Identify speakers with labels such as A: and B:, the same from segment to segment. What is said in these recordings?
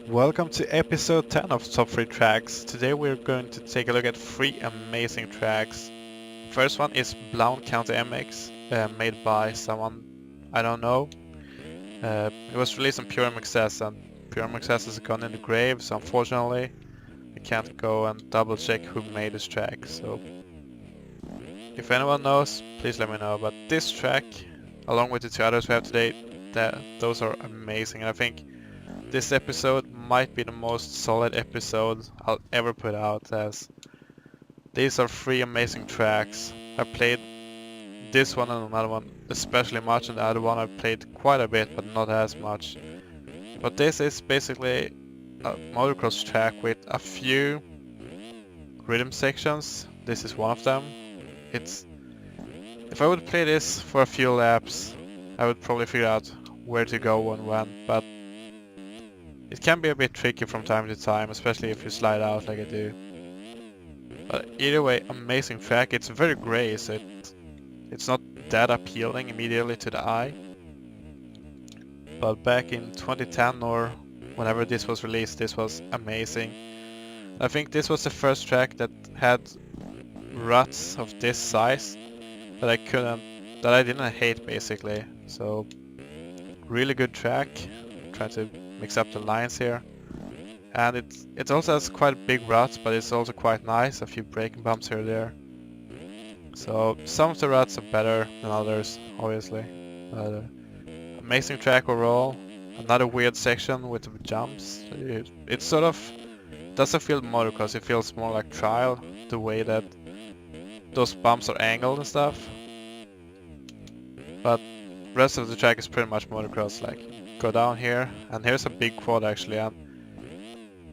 A: Welcome to episode 10 of Top 3 Tracks. Today we're going to take a look at 3 amazing tracks. First one is Blown Counter MX, made by someone I don't know. It was released on StorkenMXS and StorkenMXS has gone in the grave, so unfortunately I can't go and double check who made this track. So if anyone knows, please let me know. But this track, along with the 2 others we have today, those are amazing, and I think this episode might be the most solid episode I'll ever put out, as these are 3 amazing tracks. I played this one and another one especially much, and the other one I played quite a bit but not as much. But this is basically a motocross track with a few rhythm sections. This is one of them. If I would play this for a few laps, I would probably figure out where to go and when, but it can be a bit tricky from time to time, especially if you slide out like I do. But either way, amazing track. It's very grey, so it's not that appealing immediately to the eye. But back in 2010 or whenever this was released, this was amazing. I think this was the first track that had ruts of this size that I didn't hate basically. So really good track. Try to mix up the lines here, and it also has quite big ruts, but it's also quite nice. A few braking bumps here and there. So some of the ruts are better than others, obviously. But, amazing track overall. Another weird section with the jumps. It sort of doesn't feel motocross. It feels more like trial, the way that those bumps are angled and stuff. But rest of the track is pretty much motocross. Like, go down here, and here's a big quad actually, and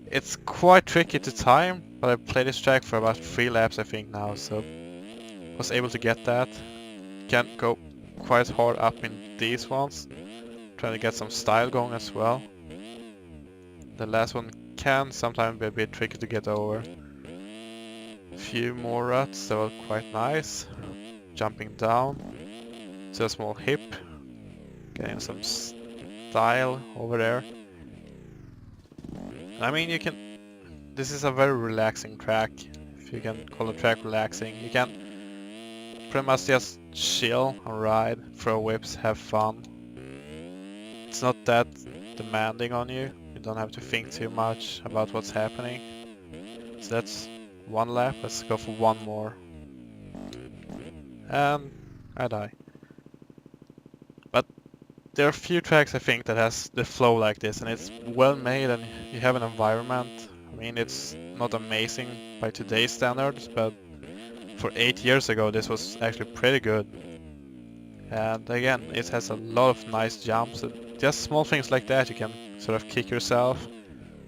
A: it's quite tricky to time, but I played this track for about 3 laps I think now, so was able to get that. Can go quite hard up in these ones, trying to get some style going as well. The last one can sometimes be a bit tricky to get over. A few more ruts that were quite nice. Jumping down to a small hip, getting some style over there. I mean, this is a very relaxing track, if you can call a track relaxing. You can pretty much just chill and ride, throw whips, have fun. It's not that demanding on you. You don't have to think too much about what's happening. So that's 1 lap. Let's go for 1 more. And I die. But there are a few tracks I think that has the flow like this, and it's well made, and you have an environment. I mean, it's not amazing by today's standards, but for 8 years ago this was actually pretty good. And again, it has a lot of nice jumps, and just small things like that you can sort of kick yourself,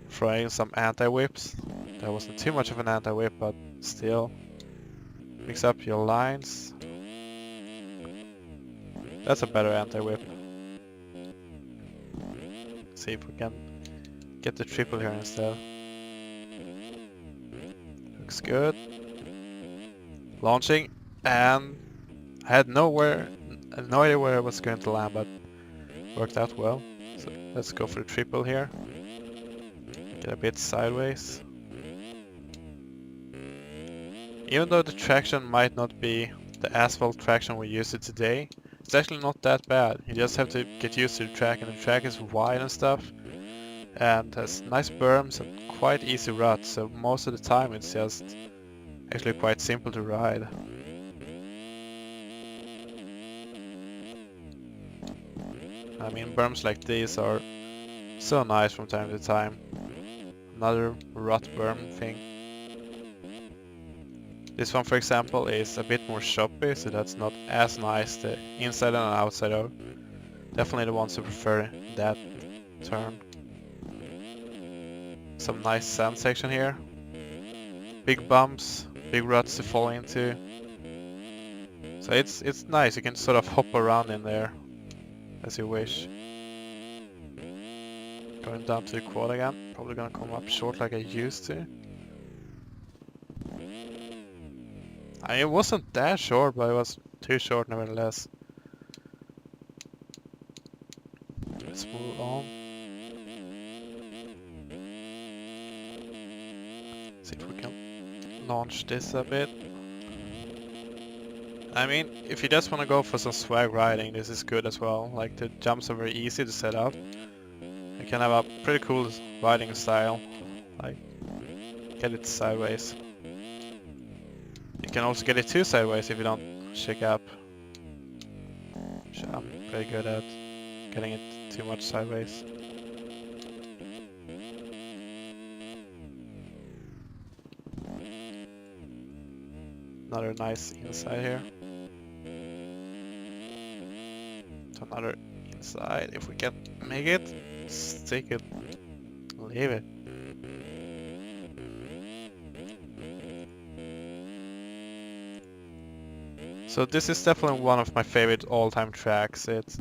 A: throwing some anti-whips. That wasn't too much of an anti-whip, but still. Mix up your lines. That's a better anti-whip. See if we can get the triple here instead. Looks good. Launching, and I had no idea where I was going to land, but worked out well. So let's go for the triple here. Get a bit sideways. Even though the traction might not be the asphalt traction we use it today, it's actually not that bad. You just have to get used to the track, and the track is wide and stuff, and has nice berms and quite easy ruts, so most of the time it's just actually quite simple to ride. I mean, berms like these are so nice from time to time. Another rut berm thing. This one, for example, is a bit more choppy, so that's not as nice. The inside and outside are definitely the ones who prefer that turn. Some nice sand section here. Big bumps, big ruts to fall into. So it's nice, you can sort of hop around in there as you wish. Going down to the quad again, probably gonna come up short like I used to. It wasn't that short, but it was too short nevertheless. Let's move on. See if we can launch this a bit. I mean, if you just want to go for some swag riding, this is good as well. Like, the jumps are very easy to set up. You can have a pretty cool riding style. Like, get it sideways. You can also get it too sideways if you don't shake up. Which I'm pretty good at getting it too much sideways. Another nice inside here. Another inside, if we can make it, stick it, leave it. So this is definitely one of my favorite all-time tracks. It's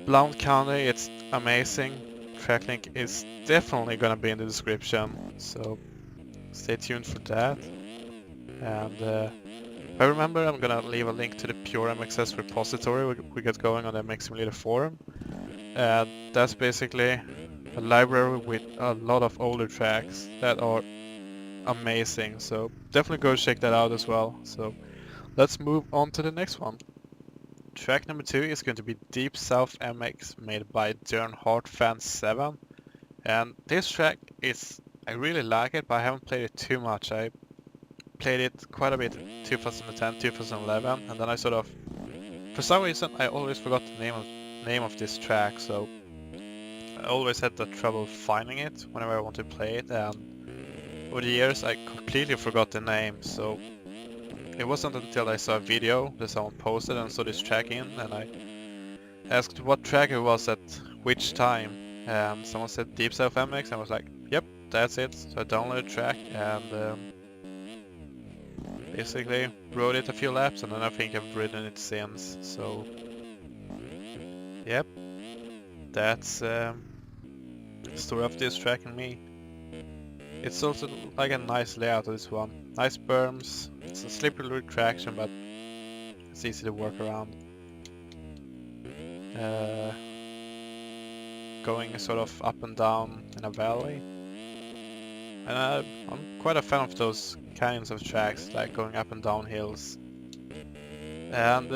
A: Blount County, it's amazing. Track link is definitely gonna be in the description, so stay tuned for that. And if I remember, I'm gonna leave a link to the pure MXS repository we got going on the MX Simulator forum. That's basically a library with a lot of older tracks that are amazing, so definitely go check that out as well. So let's move on to the next one. Track number 2 is going to be Deep South MX, made by Dernhard Fan 7. And this track is, I really like it, but I haven't played it too much. I played it quite a bit in 2010, 2011, and then I sort of, for some reason, I always forgot the name of this track, so I always had the trouble finding it whenever I wanted to play it, and over the years I completely forgot the name, so it wasn't until I saw a video that someone posted and saw this track in, and I asked what track it was at which time. Someone said Deep South MX, and I was like, yep, that's it. So I downloaded the track and basically rode it a few laps, and then I think I've ridden it since. So yep, that's the story of this track and me. It's also like a nice layout of this one. Nice berms, it's a slippery traction, but it's easy to work around. Going sort of up and down in a valley. And I'm quite a fan of those kinds of tracks, like going up and down hills. And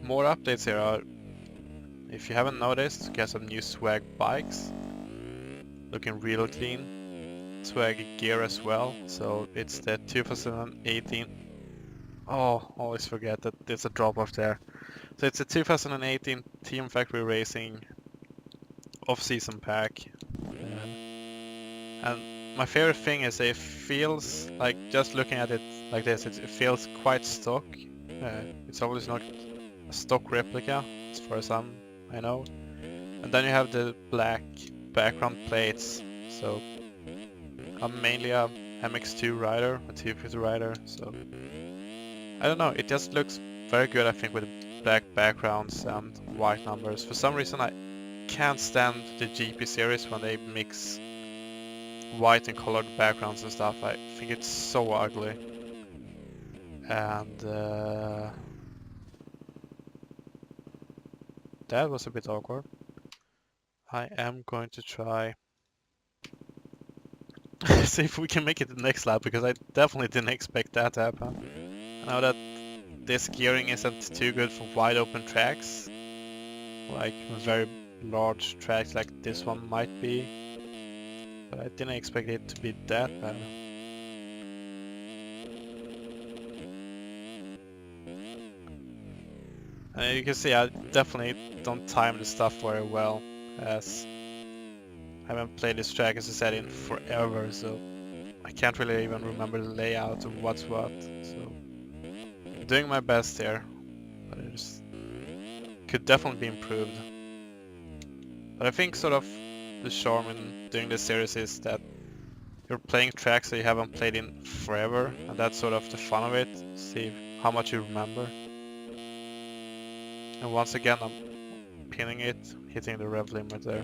A: more updates here are, if you haven't noticed, get some new swag bikes. Looking real clean. Swag gear as well, so it's the 2018. Oh, always forget that there's a drop off there. So it's a 2018 Team Factory Racing off-season pack. And my favorite thing is it feels like, just looking at it like this, it feels quite stock. It's obviously not a stock replica, as far as I know. And then you have the black background plates, so I'm mainly a MX2 rider, a 250 rider, so I don't know, it just looks very good, I think, with black backgrounds and white numbers. For some reason I can't stand the GP series when they mix white and colored backgrounds and stuff. I think it's so ugly. And that was a bit awkward. I am going to try see if we can make it the next lap, because I definitely didn't expect that to happen. I know that this gearing isn't too good for wide open tracks, like very large tracks like this one might be, but I didn't expect it to be that bad. And you can see I definitely don't time the stuff very well, as I haven't played this track, as I said, in forever, so I can't really even remember the layout of what's what. So I'm doing my best here, but it just could definitely be improved. But I think sort of the charm in doing this series is that you're playing tracks that you haven't played in forever, and that's sort of the fun of it. See how much you remember. And once again, I'm pinning it, hitting the rev limit there.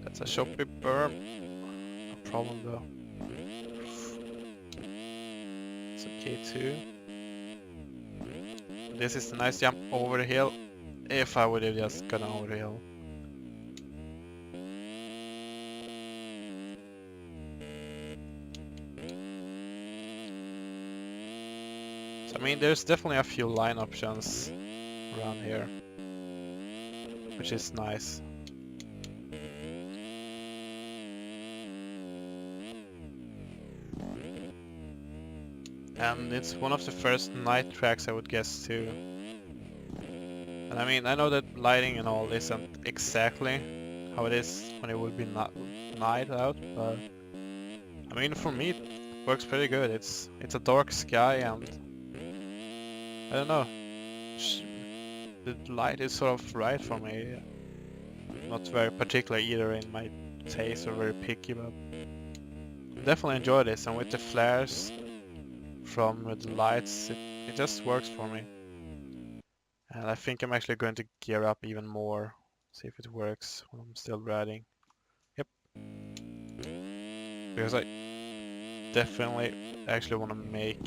A: That's a choppy berm. No problem though. So K2. This is a nice jump over the hill, if I would have just gone over the hill. So, I mean, there's definitely a few line options around here, which is nice. And it's one of the first night tracks, I would guess, too. And I mean, I know that lighting and all isn't exactly how it is when it would be night out, but I mean, for me it works pretty good. It's a dark sky, and I don't know, the light is sort of right for me. Not very particular either in my taste, or very picky, but definitely enjoy this. And with the flares from the lights, it just works for me. And I think I'm actually going to gear up even more, see if it works when I'm still riding. Yep. Because I definitely actually want to make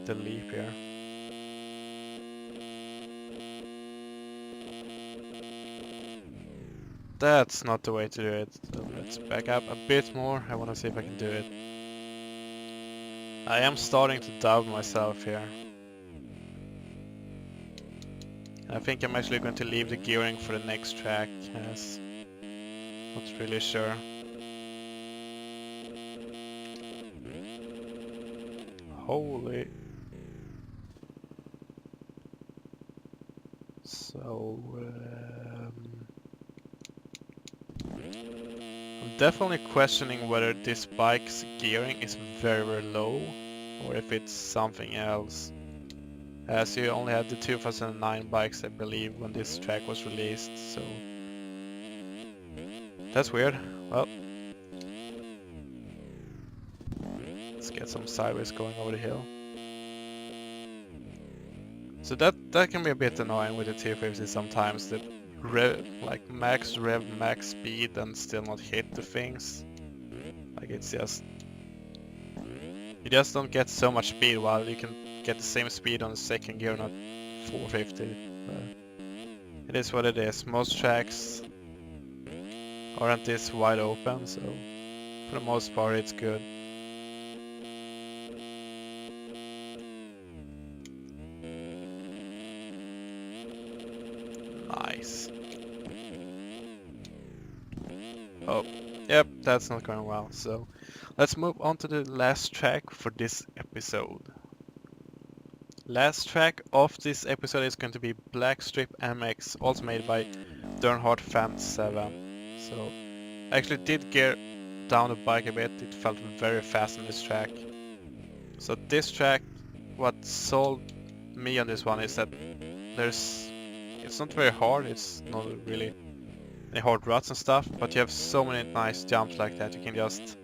A: the leap here. That's not the way to do it. So let's back up a bit more. I want to see if I can do it. I am starting to doubt myself here. I think I'm actually going to leave the gearing for the next track, as not really sure. Holy. So I'm definitely questioning whether this bike's gearing is very low, or if it's something else. As you only had the 2009 bikes, I believe, when this track was released, so that's weird. Well, let's get some sideways going over the hill. So that can be a bit annoying with the 250 sometimes, that like max rev, max speed, and still not hit the things. Like, it's just, you just don't get so much speed, while you can get the same speed on the second gear, not 450. It is what it is. Most tracks aren't this wide open, so for the most part it's good. Nice. Oh, yep, that's not going well. So let's move on to the last track for this episode. Last track of this episode is going to be Blackstrip MX, also made by Dernhardt Fan 7. So I actually did gear down the bike a bit. It felt very fast on this track. So this track, what sold me on this one is that it's not very hard. It's not really any hard ruts and stuff, but you have so many nice jumps like that. You can just,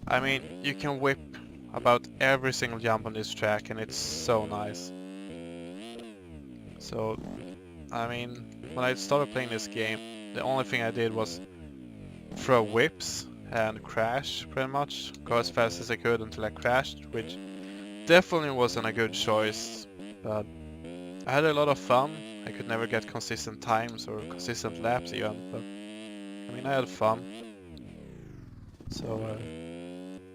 A: I mean, you can whip about every single jump on this track, and it's so nice. So, I mean, when I started playing this game, the only thing I did was throw whips and crash, pretty much. Go as fast as I could until I crashed, which definitely wasn't a good choice, but I had a lot of fun. I could never get consistent times or consistent laps even, but I mean, I had fun. So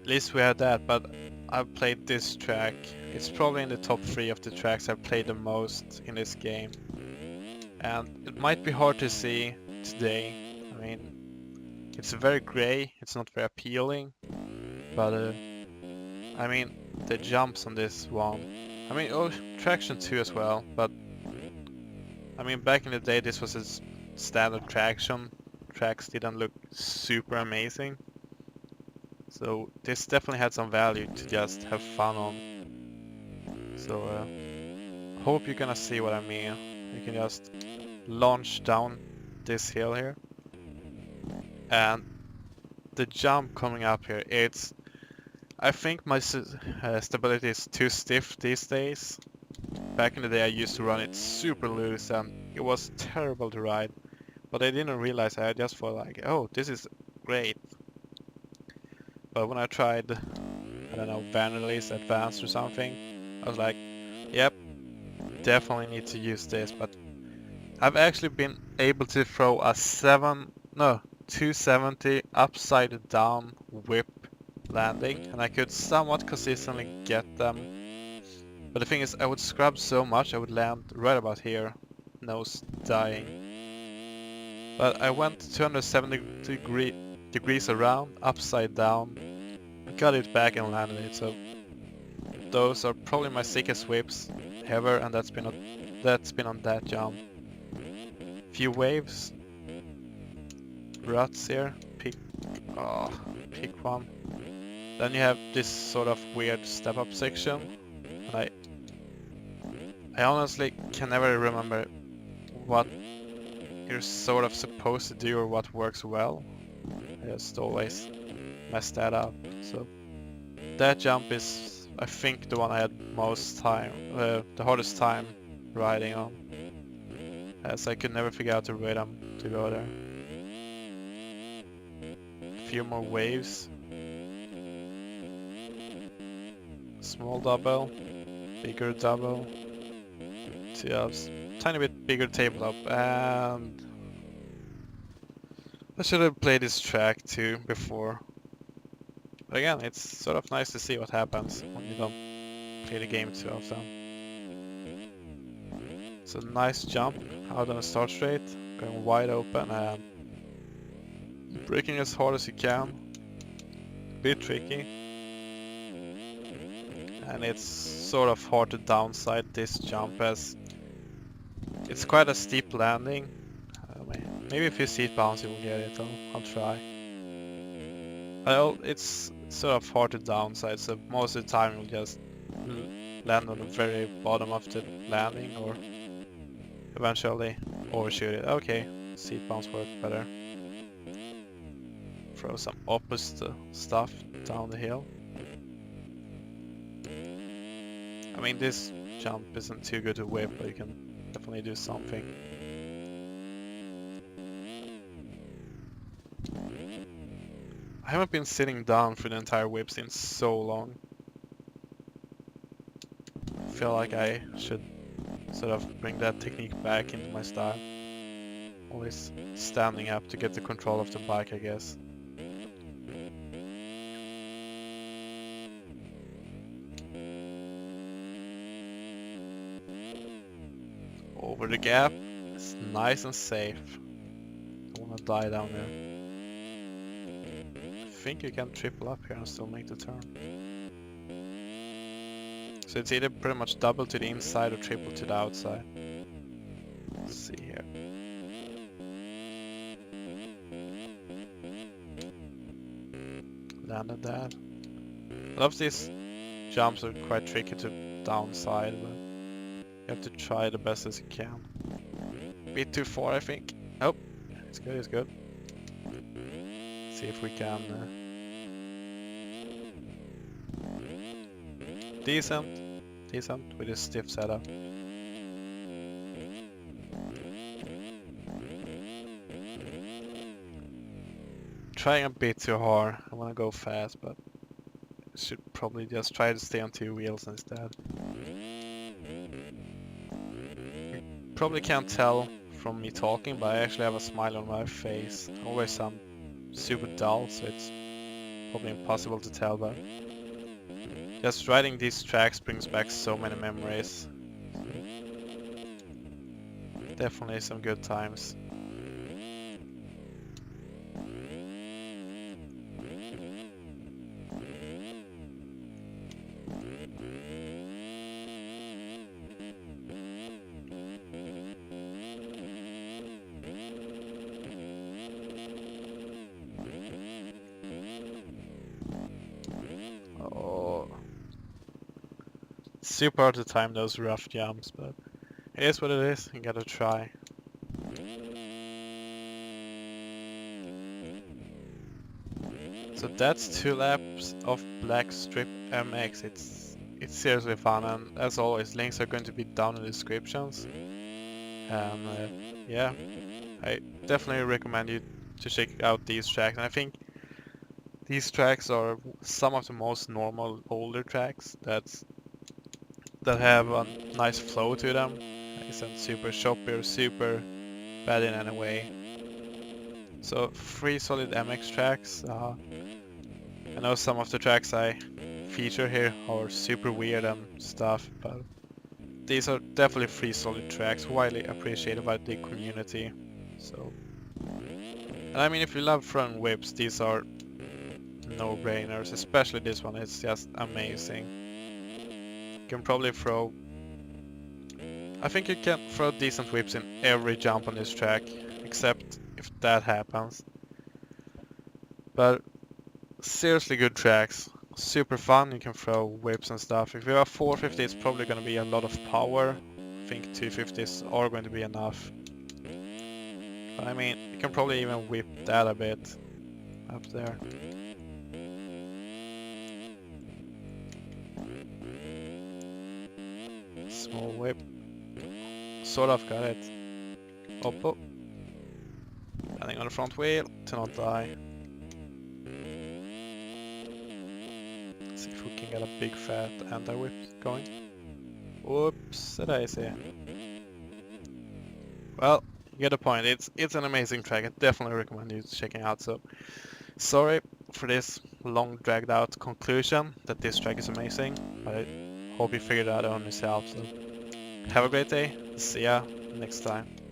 A: at least we had that. But I've played this track. It's probably in the top 3 of the tracks I've played the most in this game, and it might be hard to see today. I mean, it's very grey, it's not very appealing, but I mean, the jumps on this one, I mean, oh, traction 2 as well, but I mean, back in the day this was a standard traction. Tracks didn't look super amazing. So this definitely had some value to just have fun on. So hope you're gonna see what I mean. You can just launch down this hill here, and the jump coming up here, I think my stability is too stiff these days. Back in the day I used to run it super loose, and it was terrible to ride. But I didn't realize, I just thought like, oh, this is great. But when I tried don't know, Bandulus Advanced or something. I was like, yep, definitely need to use this, but I've actually been able to throw a 270 upside down whip landing, and I could somewhat consistently get them. But the thing is, I would scrub so much I would land right about here, nose dying. But I went 270 degrees around, upside down, got it back and landed it. So those are probably my sickest whips ever, and that's been on that jump. Few waves, ruts here. Pick one. Then you have this sort of weird step-up section. And I honestly can never remember what you're sort of supposed to do or what works well. I just always mess that up. So that jump is, I think, the one I had the hardest time riding on, as I could never figure out the rhythm to go there. A few more waves. Small double, bigger double, tiny bit bigger tabletop, and I should have played this track too before. But again, it's sort of nice to see what happens when you don't play the game too often. It's a nice jump out on a start straight, going wide open and braking as hard as you can. A bit tricky. And it's sort of hard to downside this jump as it's quite a steep landing. Maybe if you seat bounce you will get it, I'll try. It's sort of hard to downside, so most of the time you'll just land on the very bottom of the landing or eventually overshoot it. Okay, seat bounce worked better. Throw some opposite stuff down the hill. I mean, this jump isn't too good to whip, but you can definitely do something. I haven't been sitting down for the entire whip in so long. I feel like I should sort of bring that technique back into my style. Always standing up to get the control of the bike, I guess. Over the gap, it's nice and safe. Don't wanna die down there. I think you can triple up here and still make the turn. So it's either pretty much double to the inside or triple to the outside. Let's see here. Landed that. A lot of these jumps are quite tricky to downside, but you have to try the best as you can. Bit too far, I think. Oh, it's good, it's good. See if we can... Decent with this stiff setup. Trying a bit too hard. I want to go fast, but I should probably just try to stay on two wheels instead. Probably can't tell from me talking, but I actually have a smile on my face. I always sound super dull, so it's probably impossible to tell, but just riding these tracks brings back so many memories. Definitely some good times. Super hard to time those rough jumps, but it is what it is, you gotta try. So that's 2 laps of Black Strip MX. It's seriously fun, and as always, links are going to be down in the descriptions. And yeah, I definitely recommend you to check out these tracks. And I think These tracks are some of the most normal older tracks that have a nice flow to them. Isn't super choppy or super bad in any way. So 3 solid MX tracks. I know some of the tracks I feature here are super weird and stuff, but these are definitely 3 solid tracks, widely appreciated by the community. So, and I mean, if you love front whips, these are no-brainers. Especially this one, it's just amazing. You can probably throw. I think you can throw decent whips in every jump on this track, except if that happens. But seriously good tracks. Super fun, you can throw whips and stuff. If you have 450, it's probably going to be a lot of power. I think 250s are going to be enough. But I mean, you can probably even whip that a bit up there. Small whip. Sort of got it. Oppo. Landing on the front wheel to not die. Let's see if we can get a big fat anti-whip going. Whoops, daisy. Well, you get the point. It's an amazing track. I definitely recommend you checking out. So, sorry for this long dragged out conclusion that this track is amazing, but I hope you figured it out on yourself. So, have a great day. See ya next time.